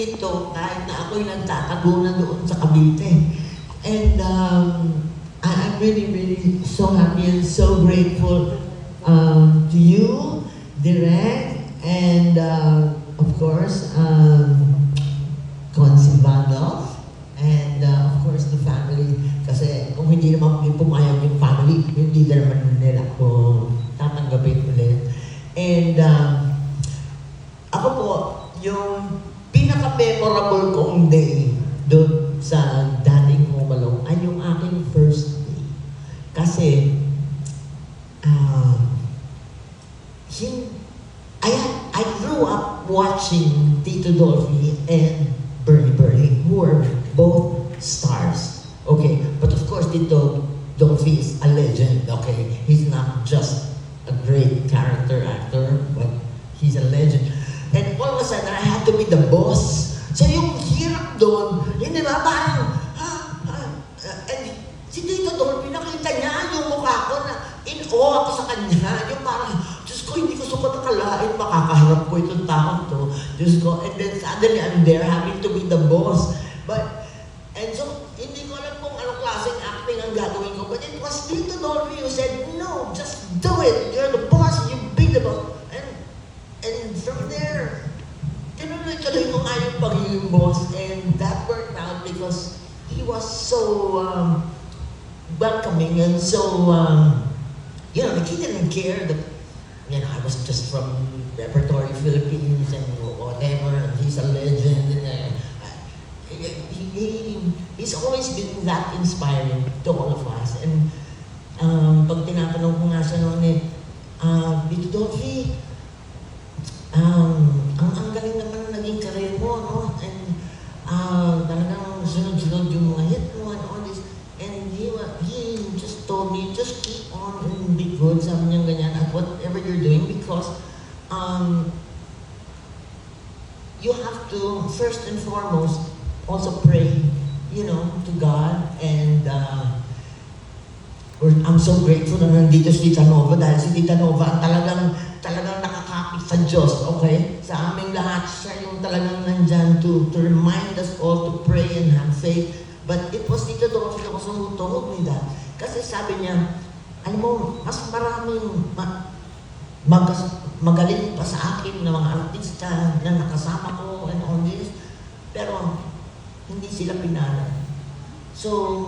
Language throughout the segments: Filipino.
dito kahit na ako'y nagtatago na doon sa Cavite. And I'm really, really so happy and so grateful to you, Direk, and of course, Consi Vandolph, and of course the family. Kasi kung hindi naman pumayag yung family, hindi na naman nila ako tatanggapin ulit. And ako po, yung pinaka-memorable kong day doon sa dating Momalong ay yung aking first day. Kasi, I grew up watching Tito Dolphy and Bernie, who were both stars. Okay, but of course, Tito Dolphy is a legend, okay? He's not just a great character actor, but he's a legend. And all of a sudden, I had to be the boss. So yung hirap doon, hindi ba, parang, and si Tito Dolphy, nakita niya yung mukha ko na in awe ako sa kanya. Yung parang, Diyos ko, hindi ko sukat akalain, makakaharap ko itong taong to. Diyos ko, and then suddenly I'm there having to be the boss. And so, hindi ko alam kung anong klaseng acting ang gagawin ko. But it was Tito Dolphy who said, no, just do it. You're the boss, you be the boss. And from there, tinuloy-tuloy ko nga yung pagiging boss. And that worked out because he was so welcoming and so, like he didn't care that, I was just from Repertory Philippines and whatever, and he's a legend. And, he's always been that inspiring to all of us. And pag tinatanong ko nga siya noon Tito Dolphy, ang galing naman naging career mo, no? And talagang sunod-sunod yung mga hit mo and all this. And he just told me, just keep on and be good, sabi niya ganyan, at whatever you're doing, because you have to, first and foremost, also pray, to God. And I'm so grateful na nandito si Tita Nova dahil si Tita Nova ang talagang nakakapit sa Diyos, okay? Sa aming lahat, siya yung talagang nandyan to remind us all to pray and have faith. But it was Tito Dolphy also who told me that. Kasi sabi niya, alam mo, mas maraming magaling pa sa akin na mga artista na nakasama ko and all this, pero hindi sila pinala. So,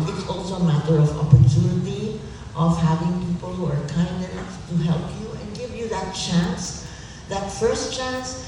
it's also a matter of opportunity, of having people who are kind enough to help you and give you that chance, that first chance.